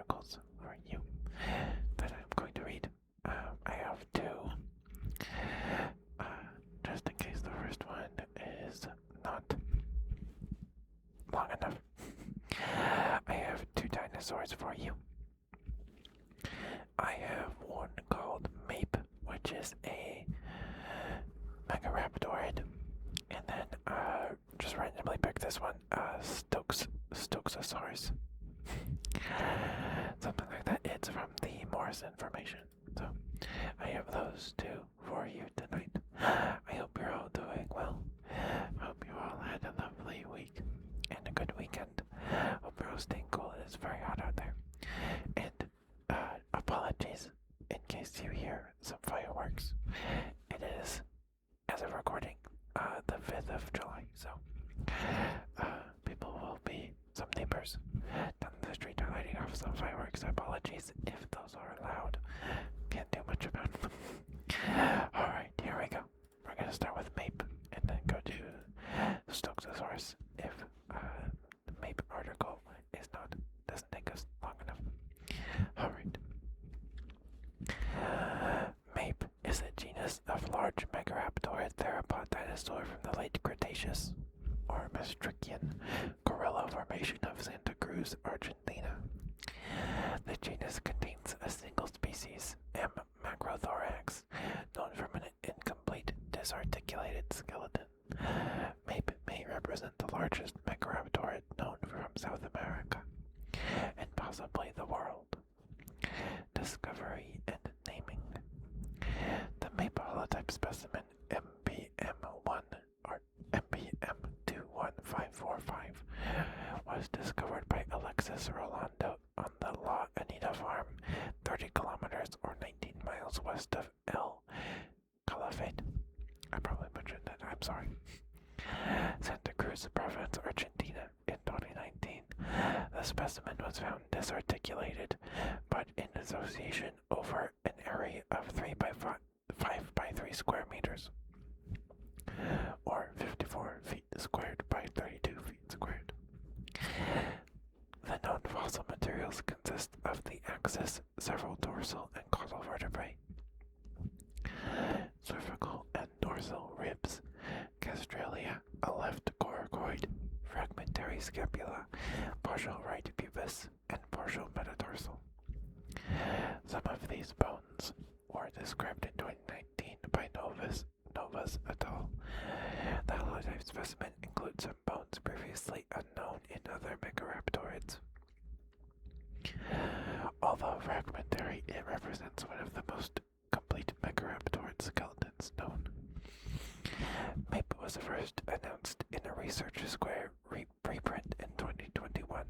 articles for you that I'm going to read. I have two, just in case the first one is not long enough. I have two dinosaurs for you. I have one called Maip, which is a Megaraptorid, and then just randomly pick this one, Stokeosaurus. Something like that. It's from the Morris information. So I have those two for you tonight. I hope you're all doing well. Hope you all had a lovely week and a good weekend. Hope you're all staying cool. It is very hot out there. And apologies in case you hear some fireworks. It is, as of recording, the 5th of July, so people will be, some neighbors down the street are lighting off some fireworks. Apologies if those are loud. Can't do much about them. Alright, here we go. We're gonna start with Maip and then go to Stokeosaurus if the Maip article doesn't take us long enough. Alright. Maip is a genus of large Megaraptorid theropod dinosaur from the late Cretaceous or Maastrichtian gorilla formation of Santa Cruz, Argentina. The genus contains a single species, M. macrothorax, known from an incomplete, disarticulated skeleton. Maip may represent the largest Megaraptorid known from South America, and possibly the world. Discovery and naming. The Maip holotype specimen MPM1 or MPM21545 was discovered by Alexis Rolando on the La Anita farm, 30 kilometers or 19 miles west of El Calafate. I probably butchered that, I'm sorry. Santa Cruz Province, Argentina in 2019. The specimen was found disarticulated, but in association over an area of 3 by 5 by 3 square meters, or 54 feet squared by 32 feet squared. The known fossil materials consist of the axis, several dorsal and caudal vertebrae, cervical and dorsal ribs, gastralia, a left coracoid, fragmentary scapula, partial right pubis, and partial metatarsal. Some of these bones were described in 2019 by Novas et al. The holotype specimen includes some bones previously unknown in other Megaraptorids. Although fragmentary, it represents one of the most complete Megaraptorid skeletons known. Maip was first announced in a Research Square preprint in 2021.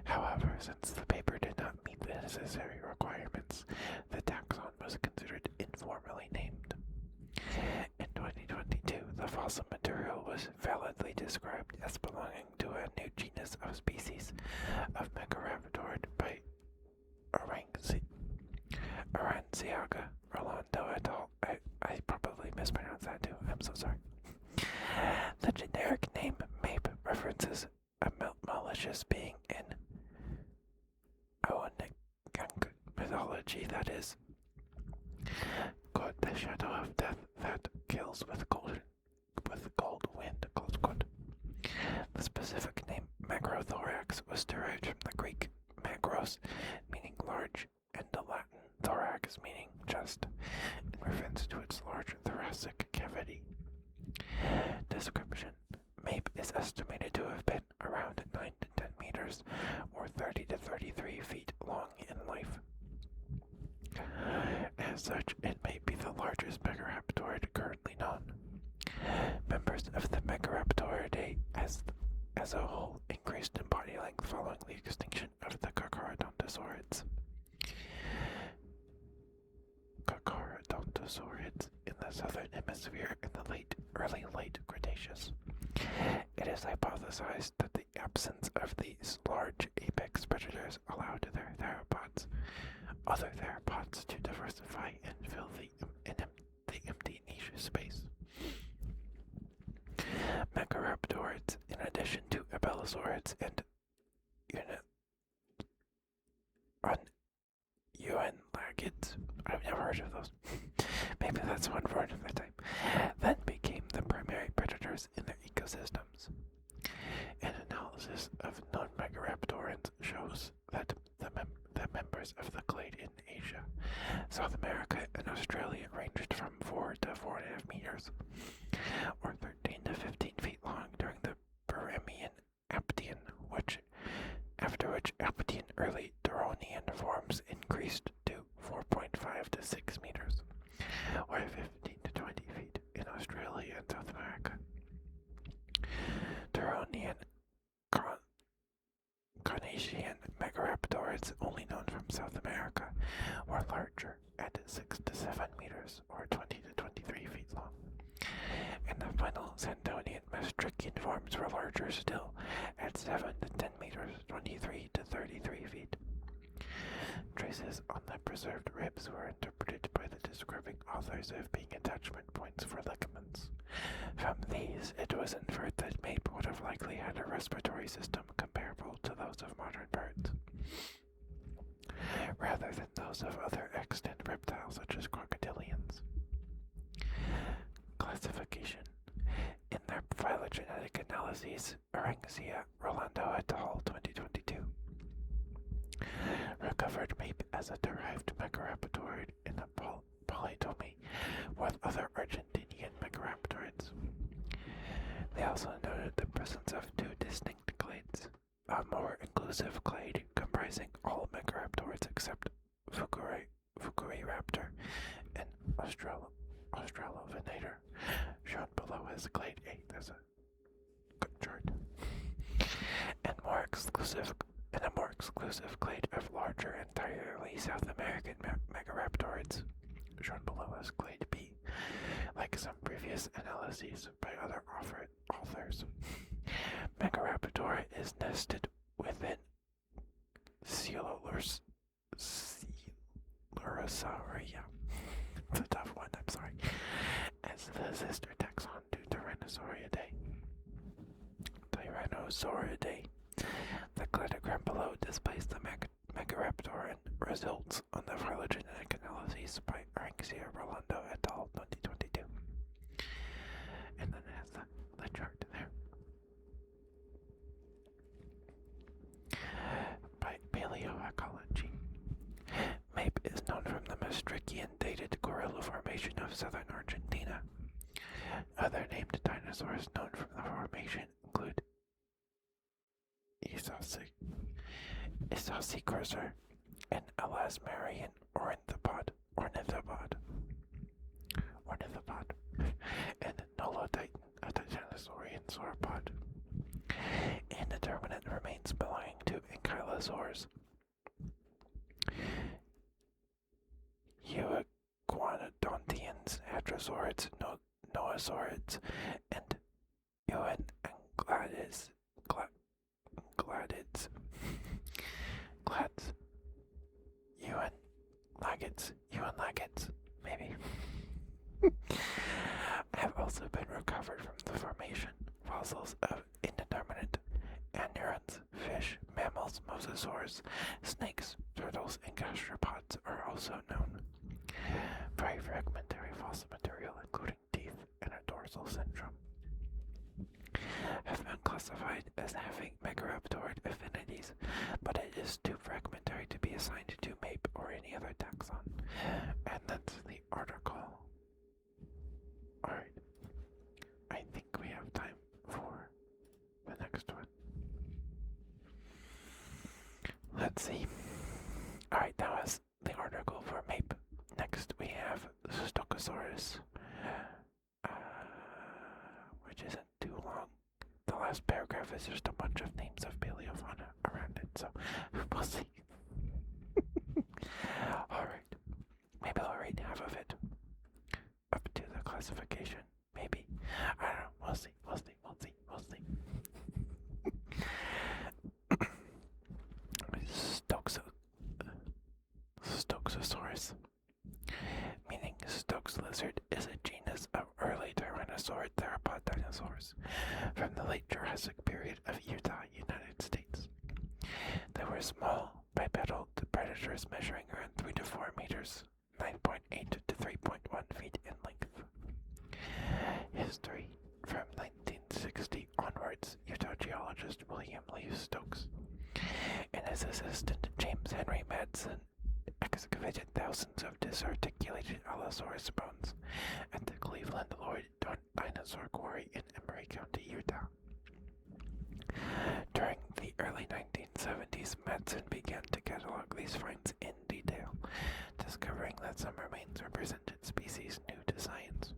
However, since the paper did not meet the necessary requirements, the taxon was considered informally named. In 2022, the fossil material was validly described as belonging to a new genus of species of Megaraptorid by Aranciaga Rolando et al. I probably mispronounced that too, I'm so sorry. The generic name Maip references a malicious being in Oanekang mythology that is, quote, the shadow of death that kills with cold wind, close quote. The specific name macrothorax was derived from the Greek macros, meaning large, and the Latin thorax, meaning chest, in reference to its large thoracic cavity. Description. Maip is estimated to have been around 9 to 10 meters, or 30 to 33 feet long in life. As such, it may be the largest Megaraptorid currently known. Members of the Megaraptoridae as a whole increased in body length following the extinction of the Carcharodontosaurids. In the southern hemisphere in the early late Cretaceous. It is hypothesized that the absence of these large apex predators allowed other theropods to diversify and fill the empty niche space. Megaraptorids, in addition to Abelisaurids and unlagids. I've never heard of those. Maybe that's one word at a time. Then became the primary predators in their ecosystems. An analysis of known megaraptorans shows that the members of the clade in Asia, South America, and Australia ranged from 4 to 4.5 meters, or 13 to 15 feet long during the Permian Aptian, after which Aptian early Duronian forms increased to 4.5 to 6 meters, or 15 to 20 feet in Australia and South America. Duronian Carnasian megaraptors, only known from South America, were larger at 6 to 7 meters, or 20 to 23 feet long. And the final Santonian Maastrichtian forms were larger still, at 7 to 10 meters, 23 to 33 feet. Traces on the preserved ribs were interpreted by the describing authors as being attachment points for ligaments. From these, it was inferred that Maip would have likely had a respiratory system comparable to those of modern birds, rather than those of other extant reptiles such as crocodilians. Classification. In their phylogenetic analyses, Orangsia Rolando et al. 2022 recovered Maip as a derived megaraptorid in a polytomy with other Argentinian megaraptorids. They also noted the presence of two distinct clades, a more inclusive clade comprising all megaraptorids except Fukuriraptor and Australovenator, shown below as clade 8. There's a good chart. And a more exclusive clade of larger, entirely South American megaraptorids, shown below as clade B, like some previous analyses by other authors. Megaraptor is nested within Coelurosauria. It's a tough one, I'm sorry. As the sister taxon to Tyrannosauridae. The cladogram below displays the megaraptor and results on the phylogenetic analyses by Orangsia Rolando et al. 2022. And then it has the chart there. By paleoecology. Maip is known from the Maastrichtian dated gorilla formation of southern Argentina. Other named dinosaurs known from the formation include Isoscecursor and Elasmarian ornithopod, and Nolotitan, a titanosaurian sauropod. Indeterminate remains belonging to ankylosaurs, Euiguanodontians, hadrosaurids, noosaurids, and Euengladids. Euenlagids, maybe. Have also been recovered from the formation. Fossils of indeterminate anurans, fish, mammals, mosasaurs, snakes, turtles, and gastropods are also known. Very fragmentary fossil material, including teeth and a dorsal syndrome, have been classified as having megaraptorid affinities, but it is too fragmentary to be assigned to Maip or any other taxon. And that's the article. Alright. I think we have time for the next one. Let's see. Alright, that was the article for Maip. Next we have Stokeosaurus, which isn't too long. The last paragraph is just a bunch of names of paleofauna around it, so we'll see. Alright. Maybe I'll read half of it. Up to the classification. Maybe. I don't know. We'll see. Stokeosaurus. Meaning Stokes lizard is a genus of early tyrannosaurid theropod dinosaurs from the late Jurassic period of Utah, United States. They were small, bipedal predators creatures measuring around 3 to 4 meters, 9.8 to 3.1 feet in length. History. From 1960 onwards, Utah geologist William Lee Stokes and his assistant James Henry Madsen excavated thousands of disarticulated Allosaurus bones at the Cleveland Lloyd Dinosaur Quarry in Emery County, Utah. During the early 1970s, Madsen began to catalog these finds in detail, discovering that some remains represented species new to science.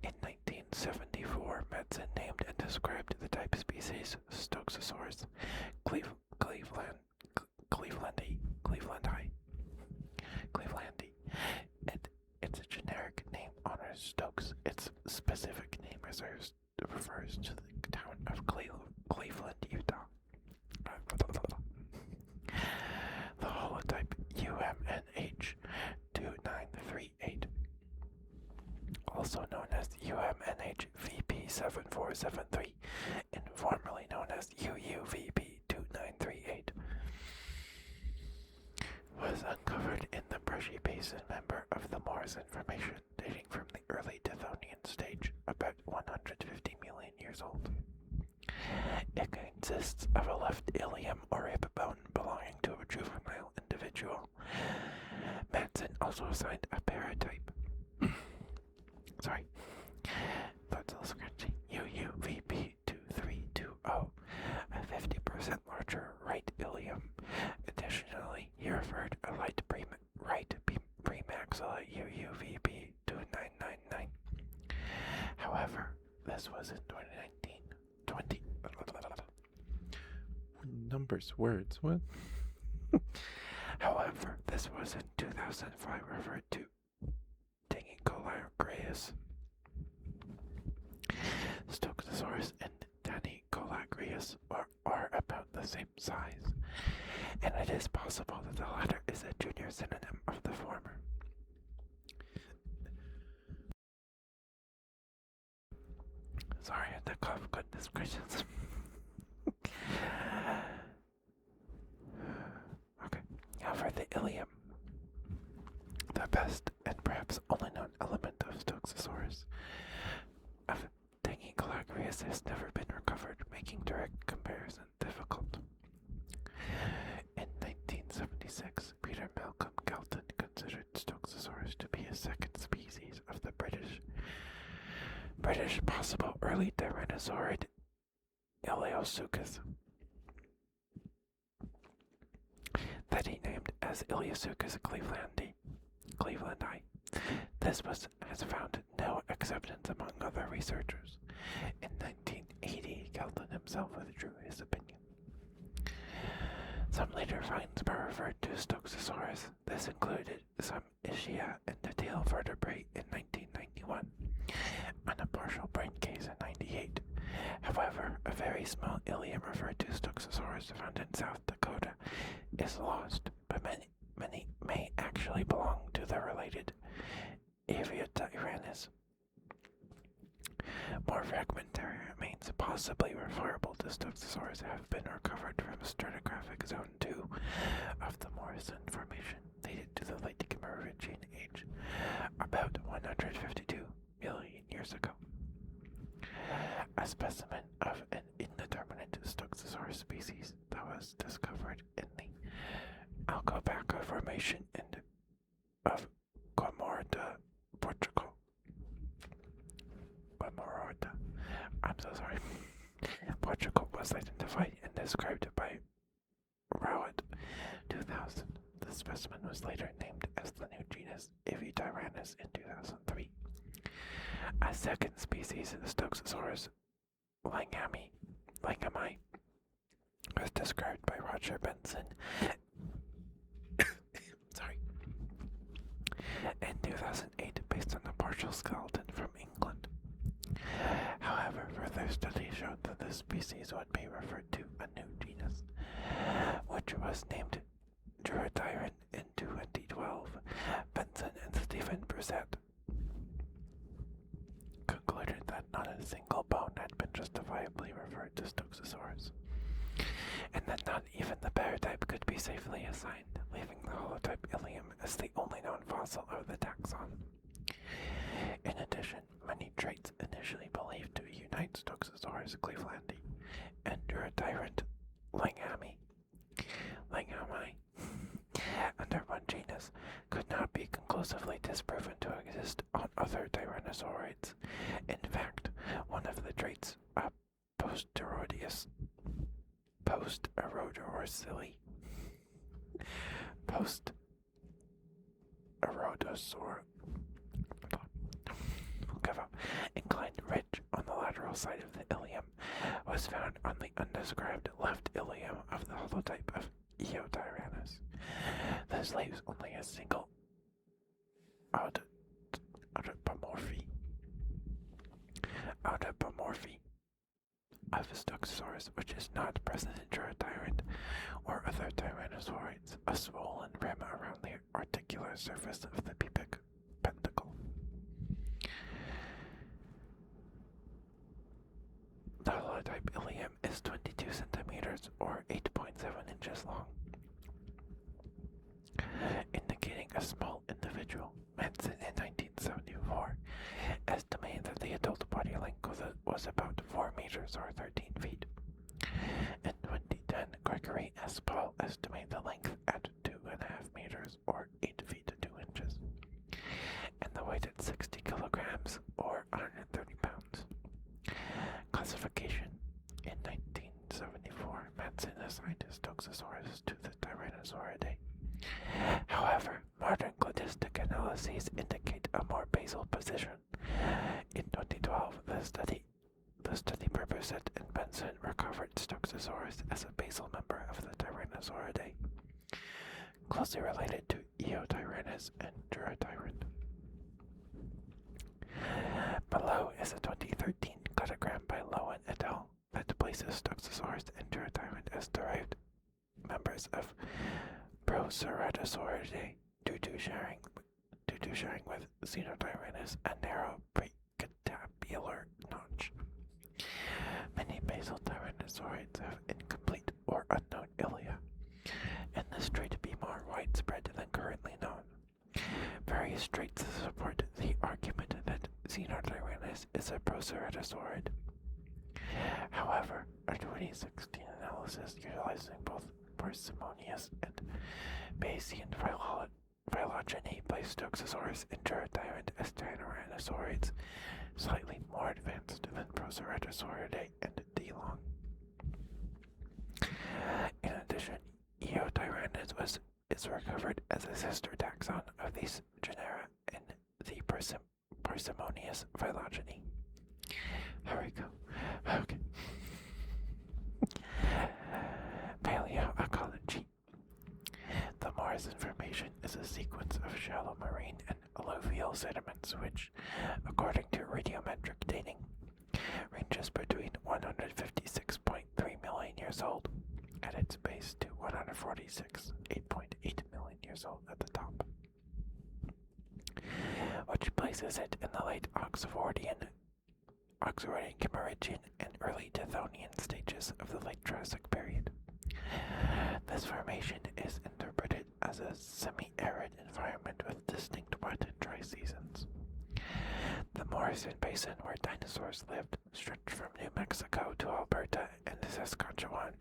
In 1974, Madsen named and described the type species Stokeosaurus clevelandi. It's a generic name honors Stokes. Its specific name refers to the town of Cleveland, Utah. The holotype UMNH 2938, also known as UMNH VP7473, and formerly known as UUVP 2938, was uncovered in the Brushy Basin member of the Morrison Formation, dating from the early Devonian stage, about 150 million years old. It consists of a left ilium or rib bone belonging to a juvenile individual. Madsen also assigned a paratype. Sorry, that's a little scratchy. UUVP2320, a 50% larger right ilium. Additionally, he referred a right premaxilla UUVP2999. However, this was in 2019. Numbers, words, what? However, this was in 2005 referred to Danicolagreus. Stokeosaurus and Danicolagreus are about the same size, and it is possible that the latter is a junior synonym of the former. Sorry, I had to cough. Goodness gracious. Okay, now for the ilium. The best and perhaps only known element of Stokeosaurus of Danicolagreus has never been recovered, making direct comparison difficult. In 1976, Peter Malcolm Galton considered Stokeosaurus to be a second species of the British possible early Tyrannosaurid Iliopsuchus that he named as Iliopsuchus clevelandi. This has found no acceptance among other researchers. In 1980, Galton himself withdrew his opinion. Some later finds were referred to Stokeosaurus. This included some ischia and the tail vertebrae in 1991, and a partial brain case in 1998. However, a very small ilium referred to Stokeosaurus found in South Dakota is lost, but many may actually belong to the related Aviotyrannus. More fragmentary remains, possibly referable to Stokeosaurus, have been recovered from stratigraphic zone 2 of the Morrison Formation, dated to the late Cambrian age, about 152 million years ago. A specimen of an indeterminate Stokeosaurus species that was discovered in the Alcobaça Formation of Guamorota, Portugal. I'm so sorry. Portugal was identified and described by Rowett 2000. The specimen was later named as the new genus Aviotyrannus in 2003. A second species, Stokeosaurus langami, was described by Roger Benson in 2008 based on a partial skeleton from England. However, further studies showed that this species would be referred to a new genus, which was named Druidiron in 2012. Benson and Stephen Brissett concluded that not a single bone had been justifiably referred to Stokeosaurus, and that not even the paratype could be safely assigned, leaving holotype Ilium is the only known fossil of the taxon. In addition, many traits initially believed to unite Stokeosaurus clevelandii and Durotyrant langami under one genus could not be conclusively disproven to exist on other tyrannosaurids. In fact, one of the traits, post-erodosauri, inclined ridge on the lateral side of the ilium, was found on the undescribed left ilium of the holotype of Eotyrannus. This leaves only a single autapomorphy of Stokeosaurus, which is not present in Durotyrant or other tyrannosaurids, a swollen rim around the articular surface of the pubic pentacle. The holotype ilium is 22 centimeters or 8.7 inches long, indicating a small individual. Manson in 1974 estimated that the adult body length was about 4 meters or 13 feet. In 2010, Gregory S. Paul estimated the length at 2.5 meters or 8 feet 2 inches, and the weight at 60 kilograms or 130 pounds. Classification. In 1974, Manson assigned Stokeosaurus to the Tyrannosauridae. However, modern cladistic analyses indicate a more basal position. In 2012, the study Perbuset and Benson recovered Stokeosaurus as a basal member of the Tyrannosauridae, closely related to Eotyrannus and Durotyrant. Below is a 2013 cladogram by Lowen et al. That places Stokeosaurus and Durotyrant as derived members of Proceratosauridae due to sharing with Xenotyrannus a narrow precapitabular notch. Many basal tyrannosaurids have incomplete or unknown ilia, and this trait to be more widespread than currently known. Various traits support the argument that Xenotyrannus is a Proceratosaurid. However, a 2016 analysis utilizing both parsimonious and Bayesian phylogeny placed Stokeosaurus and Durotyrant as tyrannosaurids, slightly more advanced than Proceratosauridae and D-long. In addition, Eotyrannus is recovered as a sister taxon of these genera in the parsimonious phylogeny. Here we go. Okay. Paleoecology. The Mars Formation is a sequence of shallow marine and alluvial sediments which, according to radiometric dating, ranges between 156.3 million years old at its base to 146.8 million years old at the top, which places it in the late Oxfordian, Cambrian, and early Devonian stages of the late Triassic period. This formation is interpreted as a semi-arid environment with distinct wet and dry seasons. The Morrison Basin, where dinosaurs lived, stretched from New Mexico to Alberta and Saskatchewan,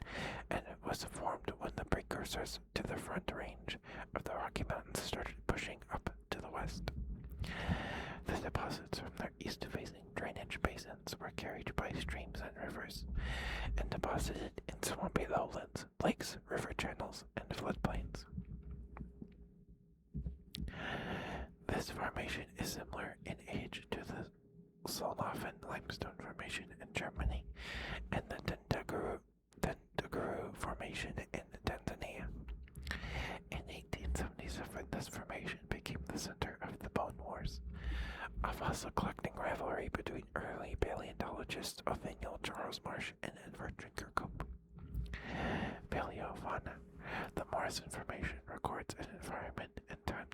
and was formed when the precursors to the Front Range of the Rocky Mountains started pushing up to the west. The deposits from their east-facing drainage basins were carried by streams and rivers, and deposited in swampy lowlands, lakes, river channels, and floodplains. This formation is similar in age to the Solnhofen limestone formation in Germany and the Tendaguru formation in Tanzania. In 1877, this formation became the center of the Bone Wars, a fossil-collecting rivalry between early paleontologists Othniel Charles Marsh and Edward Drinker Cope. Paleofauna. The Morrison Formation records an environment and time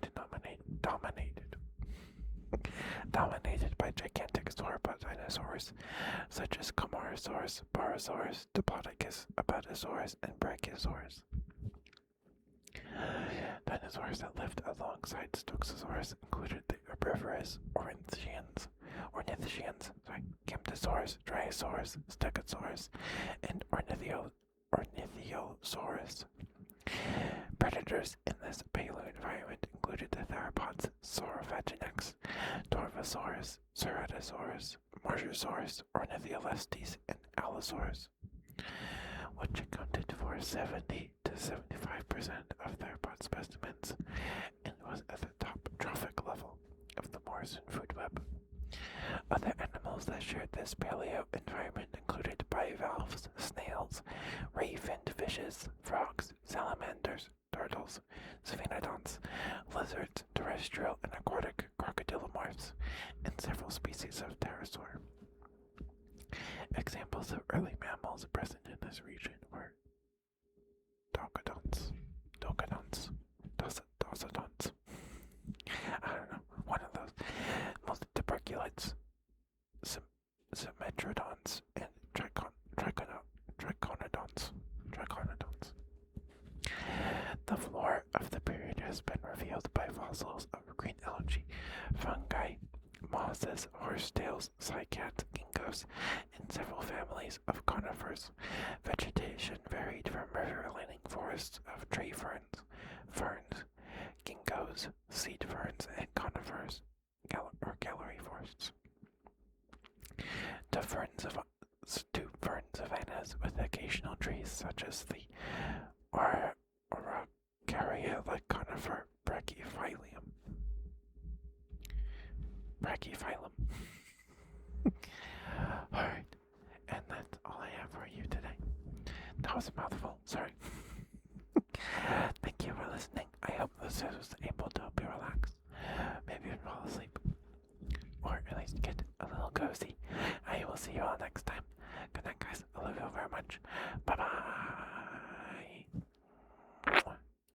dominated by gigantic sauropod dinosaurs such as Camarasaurus, Barosaurus, Diplodocus, Apatosaurus, and Brachiosaurus. dinosaurs that lived alongside Stokeosaurus included the herbivorous ornithischians, Camptosaurus, Dryosaurus, Stegosaurus, and Ornithosaurus. Predators in this paleoenvironment included the theropods Saurophaginex, Torvosaurus, Ceratosaurus, Marsiosaurus, Ornitholestes, and Allosaurus, which accounted for 70 to 75% of theropod specimens and was at the top trophic level of the Morrison food web. Other animals that shared this paleo environment included bivalves, snails, ray-finned fishes, frogs, salamanders, turtles, sphenodonts, lizards, terrestrial and aquatic crocodilomorphs, and several species of pterosaur. Examples of early mammals present in this region were docodonts, docodonts, I don't know, one of those, multituberculates, symmetrodonts, and triconodonts. The floor of the period has been revealed by fossils of green algae, fungi, mosses, horsetails, cycads, ginkgos, and several families of conifers. Vegetation varied from river-lining forests of tree ferns, ginkgos, seed ferns, and conifers, or gallery forests, to fern savannas with occasional trees such as the Araucaria-like conifer Brachyphyllum. Alright, and that's all I have for you today. That was a mouthful, sorry. Thank you for listening. I hope this was able to help you relax. Maybe even fall asleep. Or at least get a little cozy.